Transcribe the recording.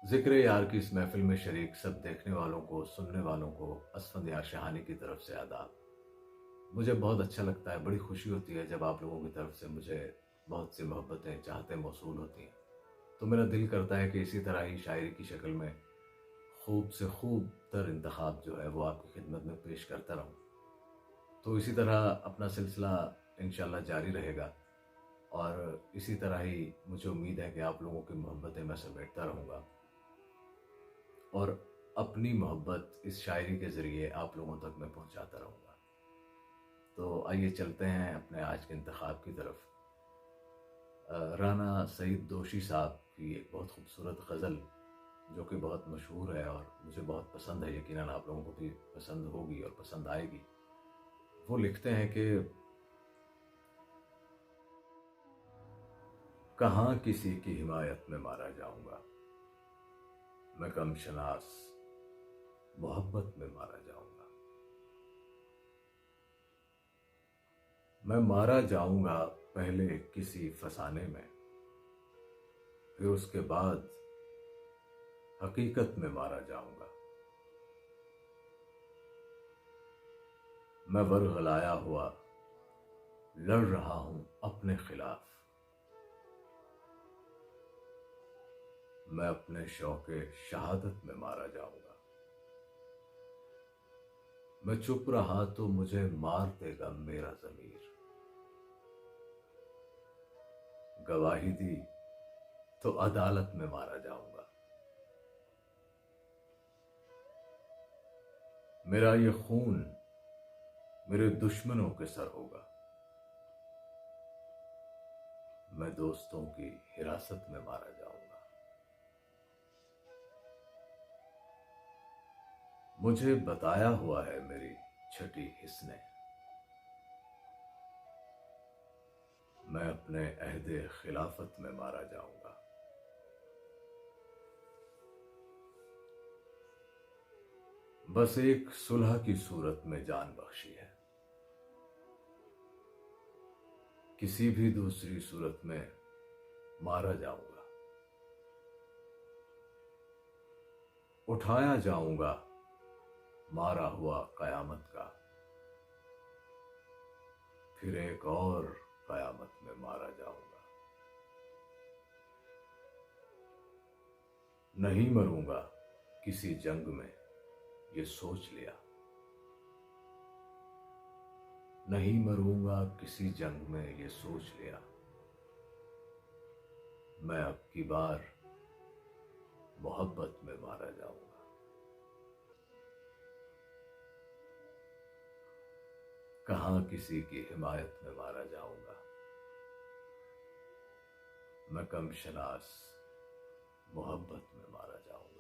ज़िक्र यार की इस महफ़िल में शरीक सब देखने वालों को, सुनने वालों को असफ़ंद यार शहानी की तरफ से आदाब। मुझे बहुत अच्छा लगता है, बड़ी खुशी होती है जब आप लोगों की तरफ से मुझे बहुत सी मोहब्बतें, चाहतें मौसूल होती हैं। तो मेरा दिल करता है कि इसी तरह ही शायरी की शक्ल में खूब से खूब तर इंतख़ाब जो है वो आपकी खिदमत में पेश करता रहूँ। तो इसी तरह अपना सिलसिला इंशाअल्लाह जारी रहेगा और इसी तरह ही मुझे उम्मीद है कि आप लोगों की मोहब्बतें मैं समेटता रहूँगा और अपनी मोहब्बत इस शायरी के ज़रिए आप लोगों तक मैं पहुंचाता रहूँगा। तो आइए चलते हैं अपने आज के इंतखाब की तरफ। राना सईद दोशी साहब की एक बहुत खूबसूरत गज़ल जो कि बहुत मशहूर है और मुझे बहुत पसंद है, यकीनन आप लोगों को भी पसंद होगी और पसंद आएगी। वो लिखते हैं कि कहाँ किसी की हिमायत में मारा जाऊंगा, मैं कम शनास मोहब्बत में मारा जाऊंगा। मैं मारा जाऊंगा पहले किसी फसाने में, फिर उसके बाद हकीकत में मारा जाऊंगा। मैं वरगलाया हुआ लड़ रहा हूं अपने खिलाफ, मैं अपने शौके शहादत में मारा जाऊंगा। मैं चुप रहा तो मुझे मार देगा मेरा ज़मीर, गवाही दी तो अदालत में मारा जाऊंगा। मेरा ये खून मेरे दुश्मनों के सर होगा, मैं दोस्तों की हिरासत में मारा जाऊंगा। मुझे बताया हुआ है मेरी छठी हिस्स ने, मैं अपने अहदे खिलाफत में मारा जाऊंगा। बस एक सुलह की सूरत में जान बख्शी है, किसी भी दूसरी सूरत में मारा जाऊंगा। उठाया जाऊंगा मारा हुआ कयामत का, फिर एक और कयामत में मारा जाऊंगा। नहीं मरूंगा किसी जंग में ये सोच लिया, नहीं मरूंगा किसी जंग में ये सोच लिया। मैं अब की बार मोहब्बत में मारा जाऊंगा। कहां किसी की हिमायत में मारा जाऊंगा, मैं कम शनास मोहब्बत में मारा जाऊंगा।